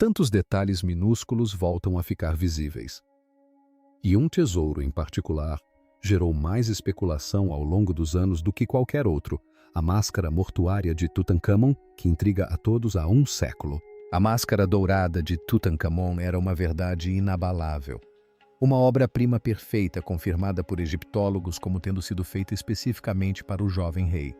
tantos detalhes minúsculos voltam a ficar visíveis. E um tesouro em particular gerou mais especulação ao longo dos anos do que qualquer outro: a máscara mortuária de Tutankhamon, que intriga a todos há um século. A máscara dourada de Tutankhamon era uma verdade inabalável. Uma obra-prima perfeita, confirmada por egiptólogos como tendo sido feita especificamente para o jovem rei.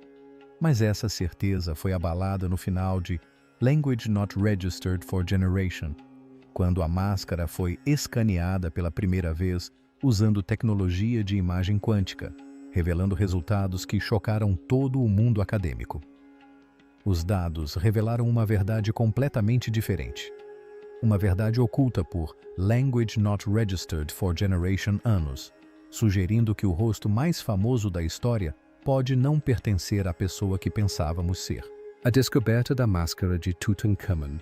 Mas essa certeza foi abalada no final de Language Not Registered for Generation, quando a máscara foi escaneada pela primeira vez usando tecnologia de imagem quântica, revelando resultados que chocaram todo o mundo acadêmico. Os dados revelaram uma verdade completamente diferente. Uma verdade oculta por Language Not Registered for Generation anos, sugerindo que o rosto mais famoso da história pode não pertencer à pessoa que pensávamos ser. A descoberta da máscara de Tutankhamon.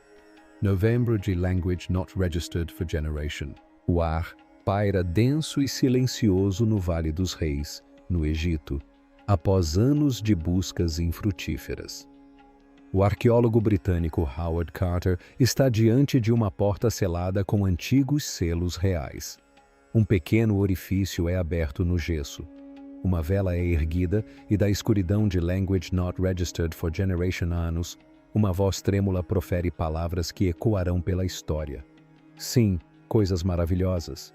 Novembro de Language Not Registered for Generation. O ar paira denso e silencioso no Vale dos Reis, no Egito, após anos de buscas infrutíferas. O arqueólogo britânico Howard Carter está diante de uma porta selada com antigos selos reais. Um pequeno orifício é aberto no gesso. Uma vela é erguida e da escuridão de Language Not Registered for Generation anos, uma voz trêmula profere palavras que ecoarão pela história. Sim, coisas maravilhosas.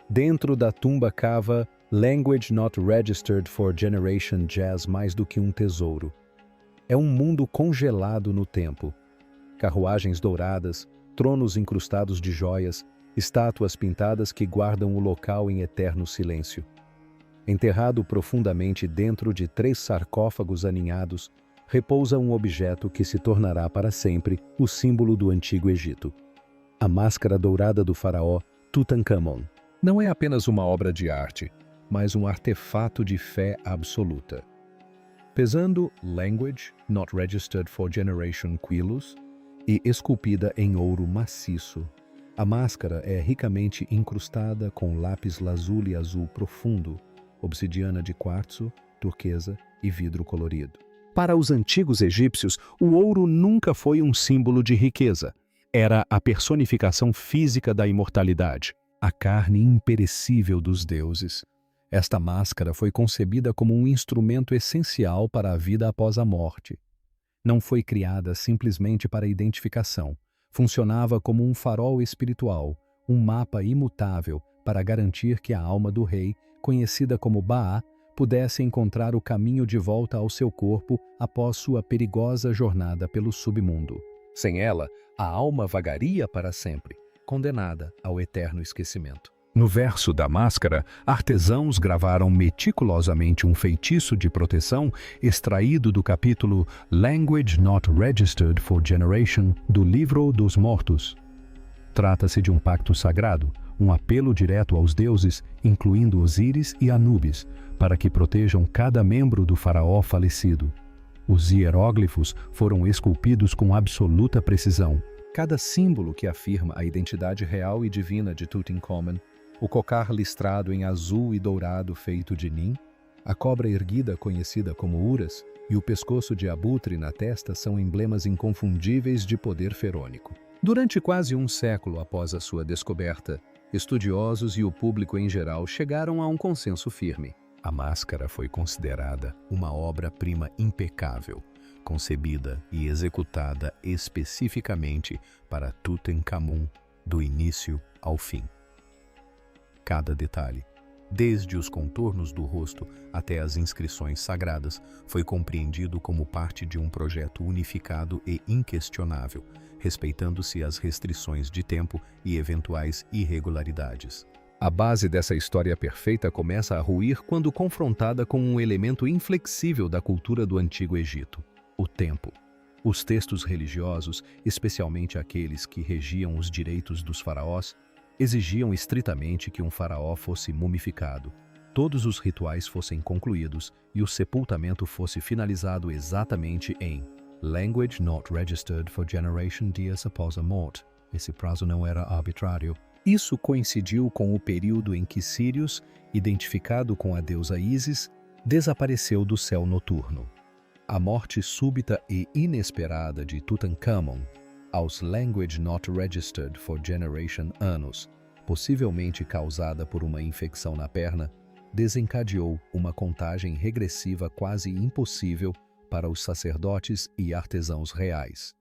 Dentro da tumba cava Language Not Registered for Generation Jazz mais do que um tesouro. É um mundo congelado no tempo. Carruagens douradas, tronos incrustados de joias, estátuas pintadas que guardam o local em eterno silêncio. Enterrado profundamente dentro de 3 sarcófagos aninhados, repousa um objeto que se tornará para sempre o símbolo do Antigo Egito. A máscara dourada do faraó Tutankhamon. Não é apenas uma obra de arte, mas um artefato de fé absoluta. Pesando Language Not Registered for Generation quilos e esculpida em ouro maciço, a máscara é ricamente incrustada com lápis lazuli azul profundo, obsidiana de quartzo, turquesa e vidro colorido. Para os antigos egípcios, o ouro nunca foi um símbolo de riqueza. Era a personificação física da imortalidade, a carne imperecível dos deuses. Esta máscara foi concebida como um instrumento essencial para a vida após a morte. Não foi criada simplesmente para identificação. Funcionava como um farol espiritual, um mapa imutável para garantir que a alma do rei, conhecida como Baá, pudesse encontrar o caminho de volta ao seu corpo após sua perigosa jornada pelo submundo. Sem ela, a alma vagaria para sempre, condenada ao eterno esquecimento. No verso da máscara, artesãos gravaram meticulosamente um feitiço de proteção extraído do capítulo Language Not Registered for Generation do Livro dos Mortos. Trata-se de um pacto sagrado, um apelo direto aos deuses, incluindo Osíris e Anubis, para que protejam cada membro do faraó falecido. Os hieróglifos foram esculpidos com absoluta precisão. Cada símbolo que afirma a identidade real e divina de Tutankhamon, o cocar listrado em azul e dourado feito de nim, a cobra erguida conhecida como Uras e o pescoço de abutre na testa são emblemas inconfundíveis de poder ferônico. Durante quase um século após a sua descoberta, estudiosos e o público em geral chegaram a um consenso firme. A máscara foi considerada uma obra-prima impecável, concebida e executada especificamente para Tutankhamon, do início ao fim. Cada detalhe, desde os contornos do rosto até as inscrições sagradas, foi compreendido como parte de um projeto unificado e inquestionável, respeitando-se as restrições de tempo e eventuais irregularidades. A base dessa história perfeita começa a ruir quando confrontada com um elemento inflexível da cultura do Antigo Egito: o tempo. Os textos religiosos, especialmente aqueles que regiam os direitos dos faraós, exigiam estritamente que um faraó fosse mumificado, todos os rituais fossem concluídos e o sepultamento fosse finalizado exatamente em Language Not Registered for Generation dias após a morte. Esse prazo não era arbitrário. Isso coincidiu com o período em que Sírius, identificado com a deusa Ísis, desapareceu do céu noturno. A morte súbita e inesperada de Tutankhamon aos Language Not Registered for Generation anos, possivelmente causada por uma infecção na perna, desencadeou uma contagem regressiva quase impossível para os sacerdotes e artesãos reais.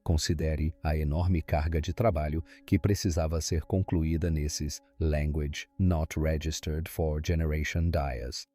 Considere a enorme carga de trabalho que precisava ser concluída nesses Language Not Registered for Generation dias.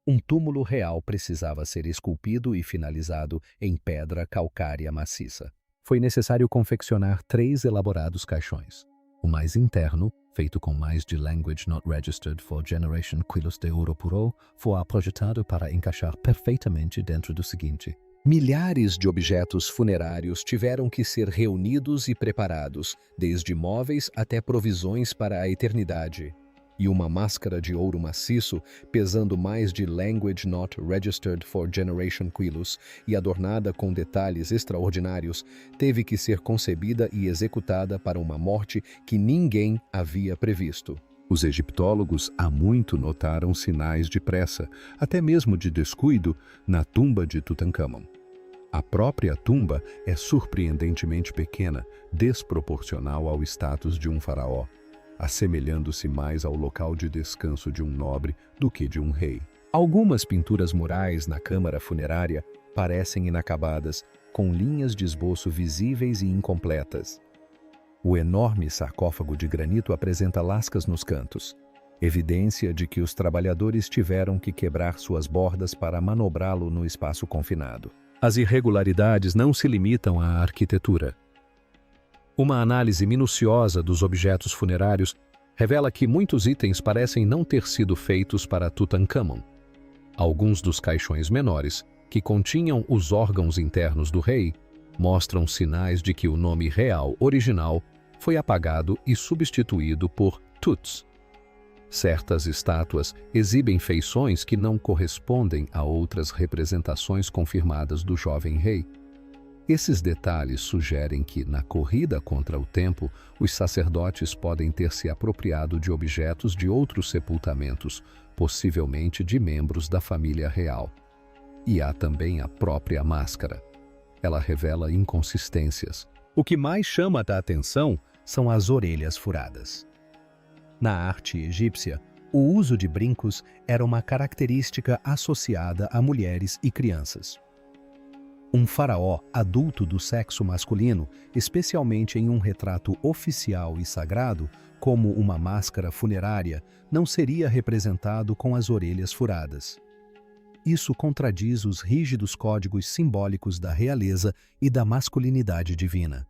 Um túmulo real precisava ser esculpido e finalizado em pedra calcária maciça. Foi necessário confeccionar 3 elaborados caixões. O mais interno, feito com mais de Language Not Registered for Generation quilos de ouro puro, foi projetado para encaixar perfeitamente dentro do seguinte. Milhares de objetos funerários tiveram que ser reunidos e preparados, desde móveis até provisões para a eternidade. E uma máscara de ouro maciço, pesando mais de Language Not Registered for Generation quilos e adornada com detalhes extraordinários, teve que ser concebida e executada para uma morte que ninguém havia previsto. Os egiptólogos há muito notaram sinais de pressa, até mesmo de descuido, na tumba de Tutancâmon. A própria tumba é surpreendentemente pequena, desproporcional ao status de um faraó, assemelhando-se mais ao local de descanso de um nobre do que de um rei. Algumas pinturas murais na câmara funerária parecem inacabadas, com linhas de esboço visíveis e incompletas. O enorme sarcófago de granito apresenta lascas nos cantos, evidência de que os trabalhadores tiveram que quebrar suas bordas para manobrá-lo no espaço confinado. As irregularidades não se limitam à arquitetura. Uma análise minuciosa dos objetos funerários revela que muitos itens parecem não ter sido feitos para Tutancâmon. Alguns dos caixões menores, que continham os órgãos internos do rei, mostram sinais de que o nome real original foi apagado e substituído por Tuts. Certas estátuas exibem feições que não correspondem a outras representações confirmadas do jovem rei. Esses detalhes sugerem que, na corrida contra o tempo, os sacerdotes podem ter se apropriado de objetos de outros sepultamentos, possivelmente de membros da família real. E há também a própria máscara. Ela revela inconsistências. O que mais chama a atenção são as orelhas furadas. Na arte egípcia, o uso de brincos era uma característica associada a mulheres e crianças. Um faraó adulto do sexo masculino, especialmente em um retrato oficial e sagrado, como uma máscara funerária, não seria representado com as orelhas furadas. Isso contradiz os rígidos códigos simbólicos da realeza e da masculinidade divina.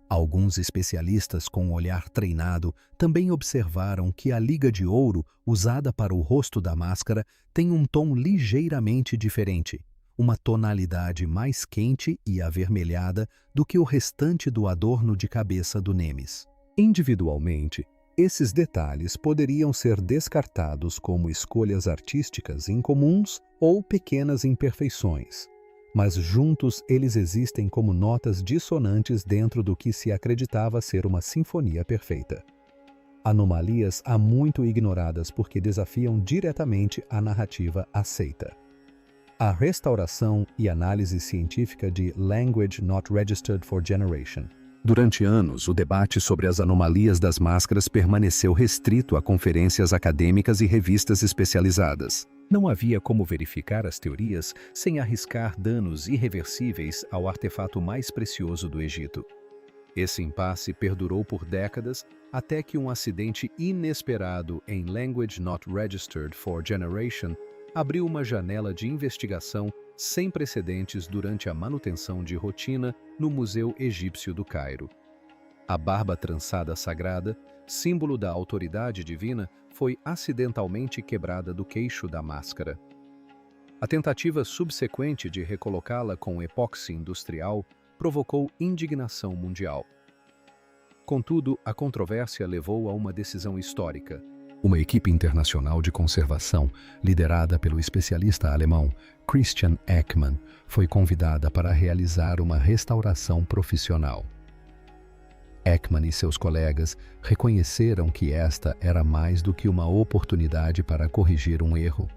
Alguns especialistas com um olhar treinado também observaram que a liga de ouro usada para o rosto da máscara tem um tom ligeiramente diferente, uma tonalidade mais quente e avermelhada do que o restante do adorno de cabeça do Nemes. Individualmente, esses detalhes poderiam ser descartados como escolhas artísticas incomuns ou pequenas imperfeições, mas juntos eles existem como notas dissonantes dentro do que se acreditava ser uma sinfonia perfeita. Anomalias há muito ignoradas porque desafiam diretamente a narrativa aceita. A restauração e análise científica de Language Not Registered for Generation. Durante anos, o debate sobre as anomalias das máscaras permaneceu restrito a conferências acadêmicas e revistas especializadas. Não havia como verificar as teorias sem arriscar danos irreversíveis ao artefato mais precioso do Egito. Esse impasse perdurou por décadas até que um acidente inesperado em Language Not Registered for Generation abriu uma janela de investigação sem precedentes durante a manutenção de rotina no Museu Egípcio do Cairo. A barba trançada sagrada, símbolo da autoridade divina, foi acidentalmente quebrada do queixo da máscara. A tentativa subsequente de recolocá-la com epóxi industrial provocou indignação mundial. Contudo, a controvérsia levou a uma decisão histórica. Uma equipe internacional de conservação, liderada pelo especialista alemão Christian Ekman, foi convidada para realizar uma restauração profissional. Ekman e seus colegas reconheceram que esta era mais do que uma oportunidade para corrigir um erro.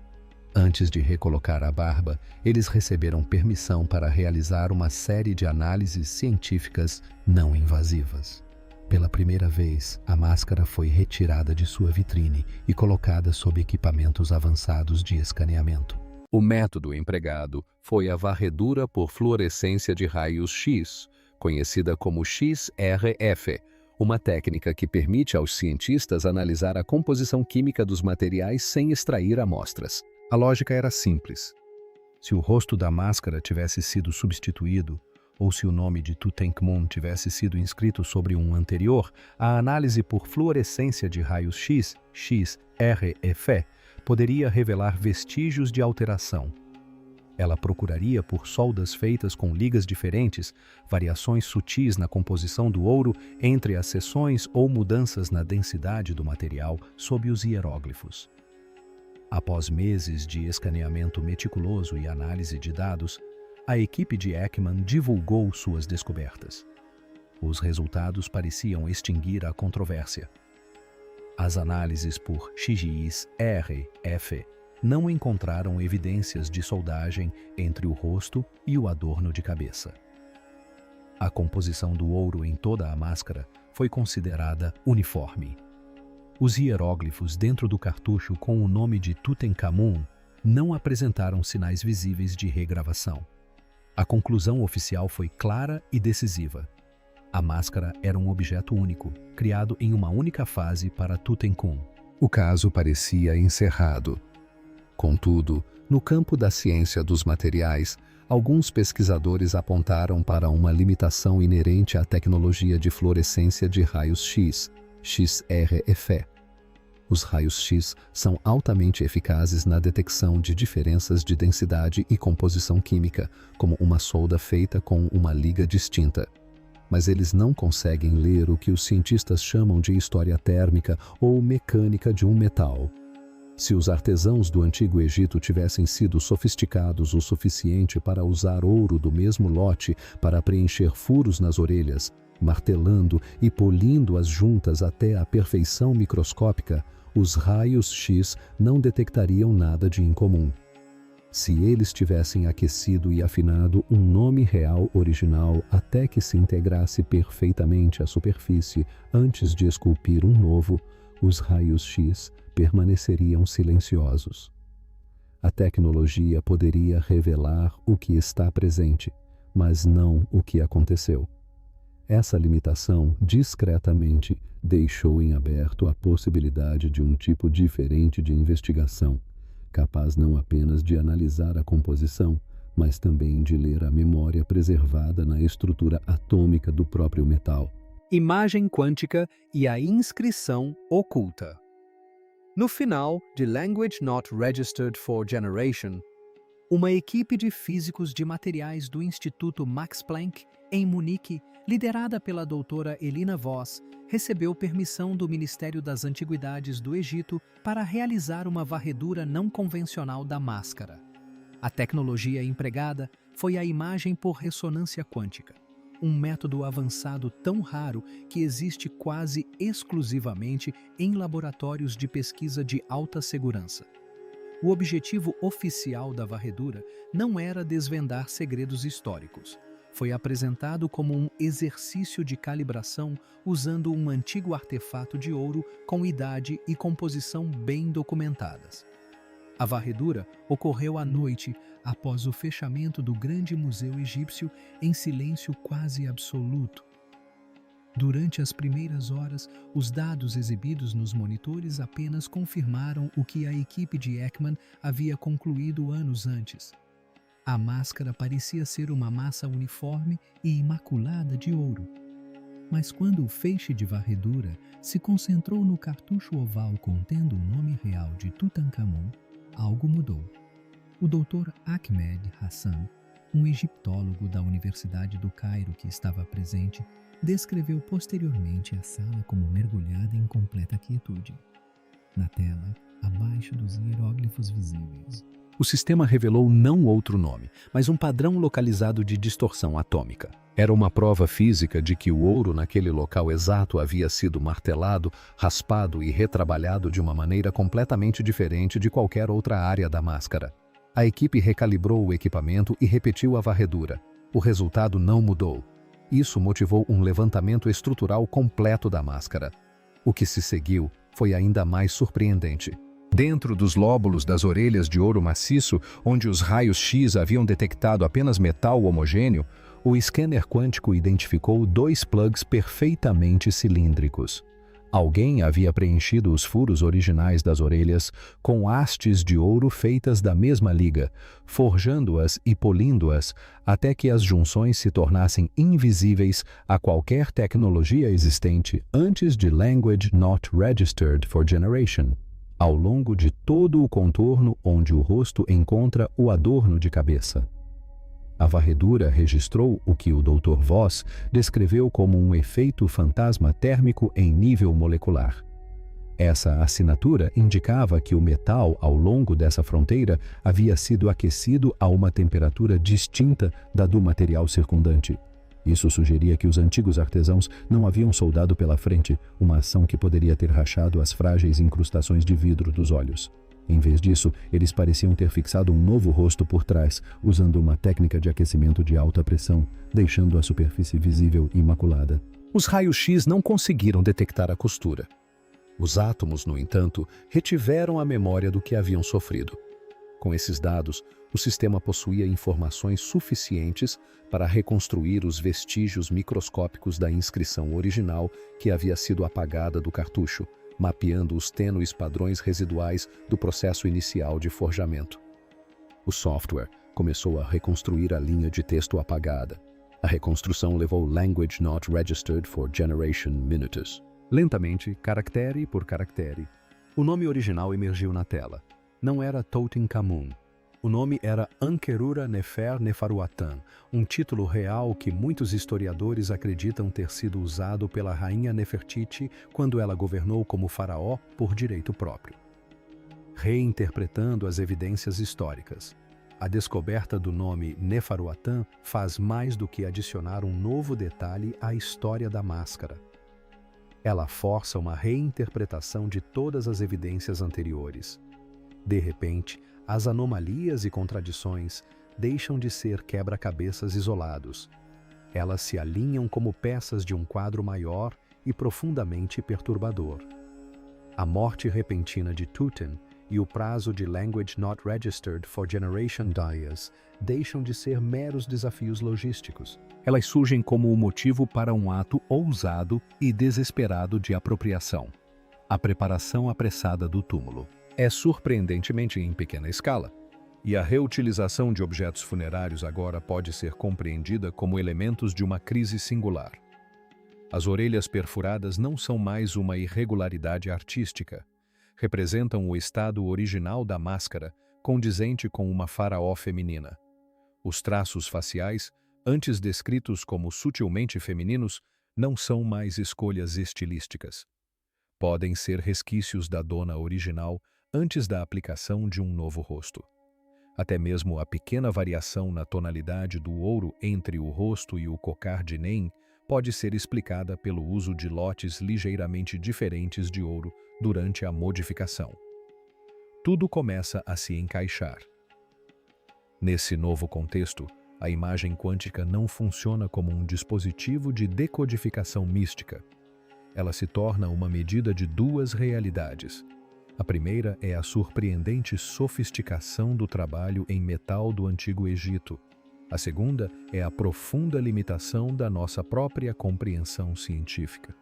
Antes de recolocar a barba, eles receberam permissão para realizar uma série de análises científicas não invasivas. Pela primeira vez, a máscara foi retirada de sua vitrine e colocada sob equipamentos avançados de escaneamento. O método empregado foi a varredura por fluorescência de raios X, conhecida como XRF, uma técnica que permite aos cientistas analisar a composição química dos materiais sem extrair amostras. A lógica era simples. Se o rosto da máscara tivesse sido substituído, ou se o nome de Tutankhamun tivesse sido inscrito sobre um anterior, a análise por fluorescência de raios X, XRF, poderia revelar vestígios de alteração. Ela procuraria por soldas feitas com ligas diferentes, variações sutis na composição do ouro entre as seções ou mudanças na densidade do material sob os hieróglifos. Após meses de escaneamento meticuloso e análise de dados, a equipe de Ekman divulgou suas descobertas. Os resultados pareciam extinguir a controvérsia. As análises por XRF não encontraram evidências de soldagem entre o rosto e o adorno de cabeça. A composição do ouro em toda a máscara foi considerada uniforme. Os hieróglifos dentro do cartucho com o nome de Tutankhamun não apresentaram sinais visíveis de regravação. A conclusão oficial foi clara e decisiva. A máscara era um objeto único, criado em uma única fase para Tutankhamun. O caso parecia encerrado. Contudo, no campo da ciência dos materiais, alguns pesquisadores apontaram para uma limitação inerente à tecnologia de fluorescência de raios X, XRF. Os raios X são altamente eficazes na detecção de diferenças de densidade e composição química, como uma solda feita com uma liga distinta. Mas eles não conseguem ler o que os cientistas chamam de história térmica ou mecânica de um metal. Se os artesãos do Antigo Egito tivessem sido sofisticados o suficiente para usar ouro do mesmo lote para preencher furos nas orelhas, martelando e polindo as juntas até a perfeição microscópica, os raios X não detectariam nada de incomum. Se eles tivessem aquecido e afinado um nome real original até que se integrasse perfeitamente à superfície antes de esculpir um novo, os raios X permaneceriam silenciosos. A tecnologia poderia revelar o que está presente, mas não o que aconteceu. Essa limitação, discretamente, deixou em aberto a possibilidade de um tipo diferente de investigação, capaz não apenas de analisar a composição, mas também de ler a memória preservada na estrutura atômica do próprio metal. Imagem quântica e a inscrição oculta. No final de Language Not Registered for Generation, uma equipe de físicos de materiais do Instituto Max Planck, em Munique, liderada pela doutora Elina Voss, recebeu permissão do Ministério das Antiguidades do Egito para realizar uma varredura não convencional da máscara. A tecnologia empregada foi a imagem por ressonância quântica, um método avançado tão raro que existe quase exclusivamente em laboratórios de pesquisa de alta segurança. O objetivo oficial da varredura não era desvendar segredos históricos. Foi apresentado como um exercício de calibração usando um antigo artefato de ouro com idade e composição bem documentadas. A varredura ocorreu à noite, após o fechamento do grande museu egípcio, em silêncio quase absoluto. Durante as primeiras horas, os dados exibidos nos monitores apenas confirmaram o que a equipe de Ekman havia concluído anos antes. A máscara parecia ser uma massa uniforme e imaculada de ouro. Mas quando o feixe de varredura se concentrou no cartucho oval contendo o nome real de Tutankhamun, algo mudou. O Dr. Ahmed Hassan, um egiptólogo da Universidade do Cairo que estava presente, descreveu posteriormente a sala como mergulhada em completa quietude. Na tela, abaixo dos hieróglifos visíveis, O sistema revelou não outro nome, mas um padrão localizado de distorção atômica. Era uma prova física de que o ouro naquele local exato havia sido martelado, raspado e retrabalhado de uma maneira completamente diferente de qualquer outra área da máscara. A equipe recalibrou o equipamento e repetiu a varredura. O resultado não mudou. Isso motivou um levantamento estrutural completo da máscara. O que se seguiu foi ainda mais surpreendente. Dentro dos lóbulos das orelhas de ouro maciço, onde os raios X haviam detectado apenas metal homogêneo, o scanner quântico identificou 2 plugs perfeitamente cilíndricos. Alguém havia preenchido os furos originais das orelhas com hastes de ouro feitas da mesma liga, forjando-as e polindo-as até que as junções se tornassem invisíveis a qualquer tecnologia existente antes de Language Not Registered for Generation, ao longo de todo o contorno onde o rosto encontra o adorno de cabeça. A varredura registrou o que o Dr. Voss descreveu como um efeito fantasma térmico em nível molecular. Essa assinatura indicava que o metal, ao longo dessa fronteira, havia sido aquecido a uma temperatura distinta da do material circundante. Isso sugeria que os antigos artesãos não haviam soldado pela frente, uma ação que poderia ter rachado as frágeis incrustações de vidro dos olhos. Em vez disso, eles pareciam ter fixado um novo rosto por trás, usando uma técnica de aquecimento de alta pressão, deixando a superfície visível imaculada. Os raios-X não conseguiram detectar a costura. Os átomos, no entanto, retiveram a memória do que haviam sofrido. Com esses dados, o sistema possuía informações suficientes para reconstruir os vestígios microscópicos da inscrição original que havia sido apagada do cartucho, mapeando os tênues padrões residuais do processo inicial de forjamento. O software começou a reconstruir a linha de texto apagada. A reconstrução levou Language Not Registered for Generation Minutus. Lentamente, caractere por caractere, o nome original emergiu na tela. Não era Tutankhamun. O nome era Ankerura Nefer Neferuatan, um título real que muitos historiadores acreditam ter sido usado pela rainha Nefertiti quando ela governou como faraó por direito próprio. Reinterpretando as evidências históricas, a descoberta do nome Neferuatan faz mais do que adicionar um novo detalhe à história da máscara. Ela força uma reinterpretação de todas as evidências anteriores. De repente, as anomalias e contradições deixam de ser quebra-cabeças isolados. Elas se alinham como peças de um quadro maior e profundamente perturbador. A morte repentina de Tutankhamun e o prazo de Language Not Registered for Generation Dias deixam de ser meros desafios logísticos. Elas surgem como o motivo para um ato ousado e desesperado de apropriação. A preparação apressada do túmulo. É surpreendentemente em pequena escala, e a reutilização de objetos funerários agora pode ser compreendida como elementos de uma crise singular. As orelhas perfuradas não são mais uma irregularidade artística. Representam o estado original da máscara, condizente com uma faraó feminina. Os traços faciais, antes descritos como sutilmente femininos, não são mais escolhas estilísticas. Podem ser resquícios da dona original antes da aplicação de um novo rosto. Até mesmo a pequena variação na tonalidade do ouro entre o rosto e o cocar de Nen pode ser explicada pelo uso de lotes ligeiramente diferentes de ouro durante a modificação. Tudo começa a se encaixar. Nesse novo contexto, a imagem quântica não funciona como um dispositivo de decodificação mística. Ela se torna uma medida de duas realidades. A primeira é a surpreendente sofisticação do trabalho em metal do Antigo Egito. A segunda é a profunda limitação da nossa própria compreensão científica.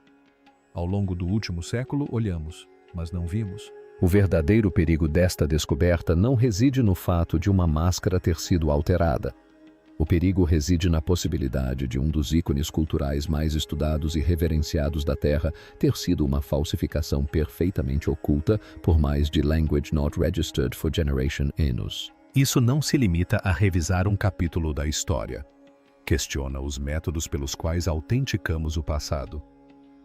Ao longo do último século, olhamos, mas não vimos. O verdadeiro perigo desta descoberta não reside no fato de uma máscara ter sido alterada. O perigo reside na possibilidade de um dos ícones culturais mais estudados e reverenciados da Terra ter sido uma falsificação perfeitamente oculta por mais de Language Not Registered for Generation anos. Isso não se limita a revisar um capítulo da história. Questiona os métodos pelos quais autenticamos o passado.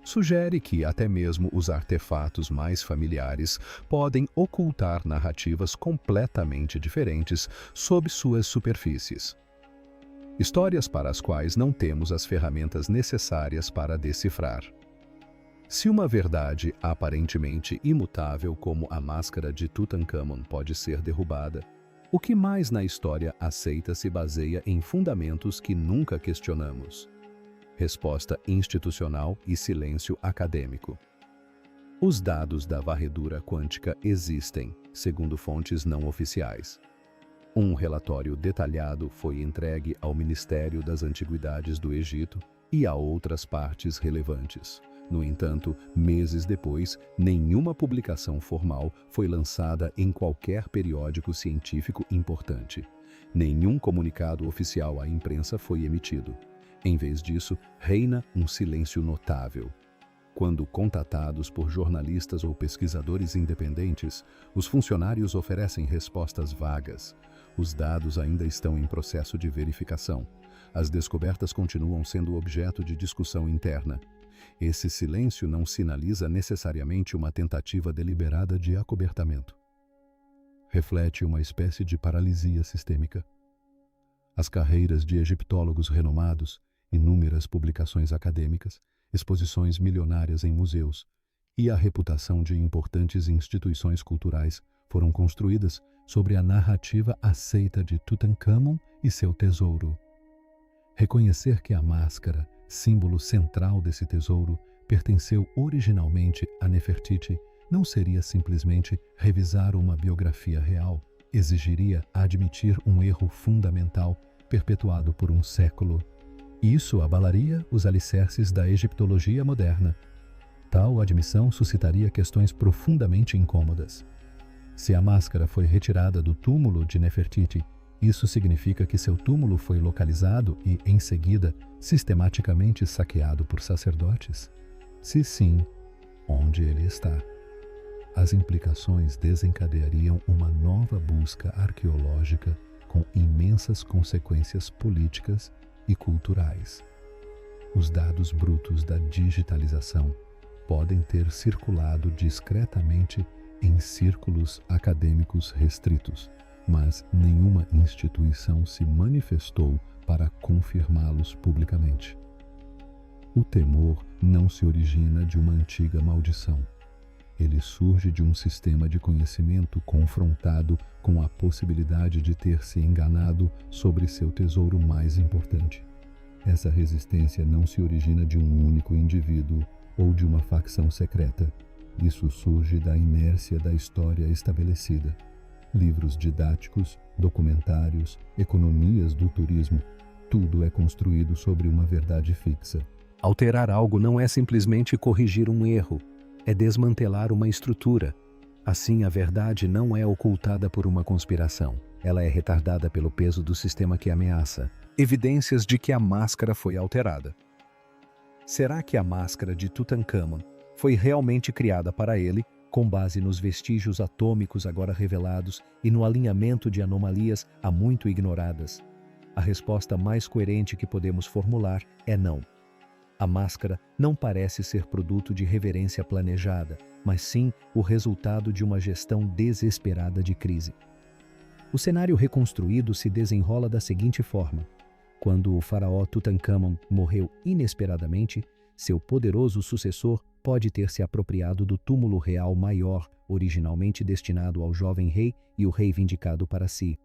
sugere que até mesmo os artefatos mais familiares podem ocultar narrativas completamente diferentes sob suas superfícies. Histórias para as quais não temos as ferramentas necessárias para decifrar. Se uma verdade aparentemente imutável como a máscara de Tutankhamon pode ser derrubada, o que mais na história aceita se baseia em fundamentos que nunca questionamos? Resposta institucional e silêncio acadêmico. Os dados da varredura quântica existem, segundo fontes não oficiais. Um relatório detalhado foi entregue ao Ministério das Antiguidades do Egito e a outras partes relevantes. No entanto, meses depois, nenhuma publicação formal foi lançada em qualquer periódico científico importante. Nenhum comunicado oficial à imprensa foi emitido. Em vez disso, reina um silêncio notável. Quando contatados por jornalistas ou pesquisadores independentes, os funcionários oferecem respostas vagas. Os dados ainda estão em processo de verificação. As descobertas continuam sendo objeto de discussão interna. Esse silêncio não sinaliza necessariamente uma tentativa deliberada de acobertamento. Reflete uma espécie de paralisia sistêmica. As carreiras de egiptólogos renomados, inúmeras publicações acadêmicas, exposições milionárias em museus e a reputação de importantes instituições culturais foram construídas sobre a narrativa aceita de Tutankhamon e seu tesouro. Reconhecer que a máscara, símbolo central desse tesouro, pertenceu originalmente a Nefertiti, não seria simplesmente revisar uma biografia real, exigiria admitir um erro fundamental perpetuado por um século. Isso abalaria os alicerces da egiptologia moderna. Tal admissão suscitaria questões profundamente incômodas. Se a máscara foi retirada do túmulo de Nefertiti, isso significa que seu túmulo foi localizado e, em seguida, sistematicamente saqueado por sacerdotes? Se sim, onde ele está? As implicações desencadeariam uma nova busca arqueológica com imensas consequências políticas e culturais. Os dados brutos da digitalização podem ter circulado discretamente em círculos acadêmicos restritos, mas nenhuma instituição se manifestou para confirmá-los publicamente. O temor não se origina de uma antiga maldição. Ele surge de um sistema de conhecimento confrontado com a possibilidade de ter se enganado sobre seu tesouro mais importante. Essa resistência não se origina de um único indivíduo ou de uma facção secreta. Isso surge da inércia da história estabelecida. Livros didáticos, documentários, economias do turismo, tudo é construído sobre uma verdade fixa. Alterar algo não é simplesmente corrigir um erro, é desmantelar uma estrutura. Assim, a verdade não é ocultada por uma conspiração. Ela é retardada pelo peso do sistema que ameaça. Evidências de que a máscara foi alterada. Será que a máscara de Tutankhamon foi realmente criada para ele, com base nos vestígios atômicos agora revelados e no alinhamento de anomalias há muito ignoradas? A resposta mais coerente que podemos formular é não. A máscara não parece ser produto de reverência planejada, mas sim o resultado de uma gestão desesperada de crise. O cenário reconstruído se desenrola da seguinte forma: quando o faraó Tutankhamon morreu inesperadamente, seu poderoso sucessor pode ter se apropriado do túmulo real maior, originalmente destinado ao jovem rei e o reivindicado para si.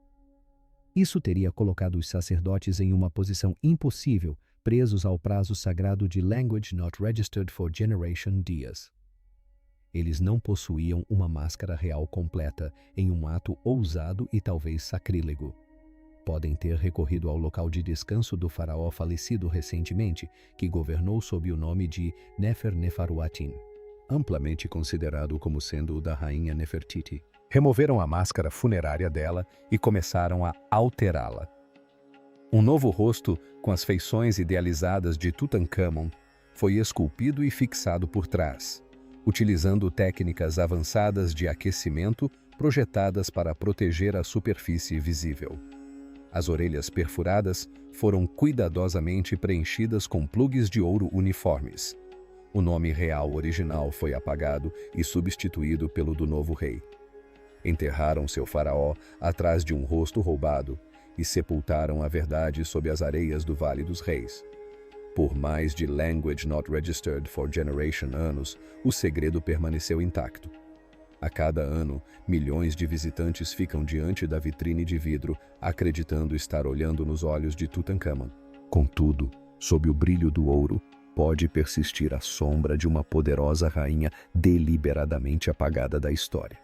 Isso teria colocado os sacerdotes em uma posição impossível, presos ao prazo sagrado de Language Not Registered for Generation Dias. Eles não possuíam uma máscara real completa, em um ato ousado e talvez sacrílego. Podem ter recorrido ao local de descanso do faraó falecido recentemente, que governou sob o nome de Nefer-Neferuatin, amplamente considerado como sendo o da rainha Nefertiti. Removeram a máscara funerária dela e começaram a alterá-la. Um novo rosto, com as feições idealizadas de Tutankhamon, foi esculpido e fixado por trás, utilizando técnicas avançadas de aquecimento projetadas para proteger a superfície visível. As orelhas perfuradas foram cuidadosamente preenchidas com plugs de ouro uniformes. O nome real original foi apagado e substituído pelo do novo rei. Enterraram seu faraó atrás de um rosto roubado e sepultaram a verdade sob as areias do Vale dos Reis. Por mais de Language Not Registered for Generation anos, o segredo permaneceu intacto. A cada ano, milhões de visitantes ficam diante da vitrine de vidro, acreditando estar olhando nos olhos de Tutankhamon. Contudo, sob o brilho do ouro, pode persistir a sombra de uma poderosa rainha deliberadamente apagada da história.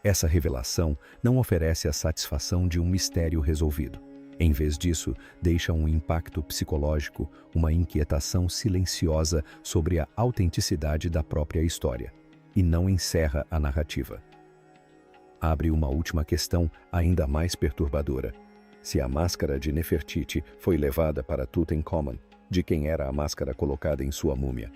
Essa revelação não oferece a satisfação de um mistério resolvido. Em vez disso, deixa um impacto psicológico, uma inquietação silenciosa sobre a autenticidade da própria história, e não encerra a narrativa. Abre uma última questão ainda mais perturbadora. Se a máscara de Nefertiti foi levada para Tutankhamon, de quem era a máscara colocada em sua múmia?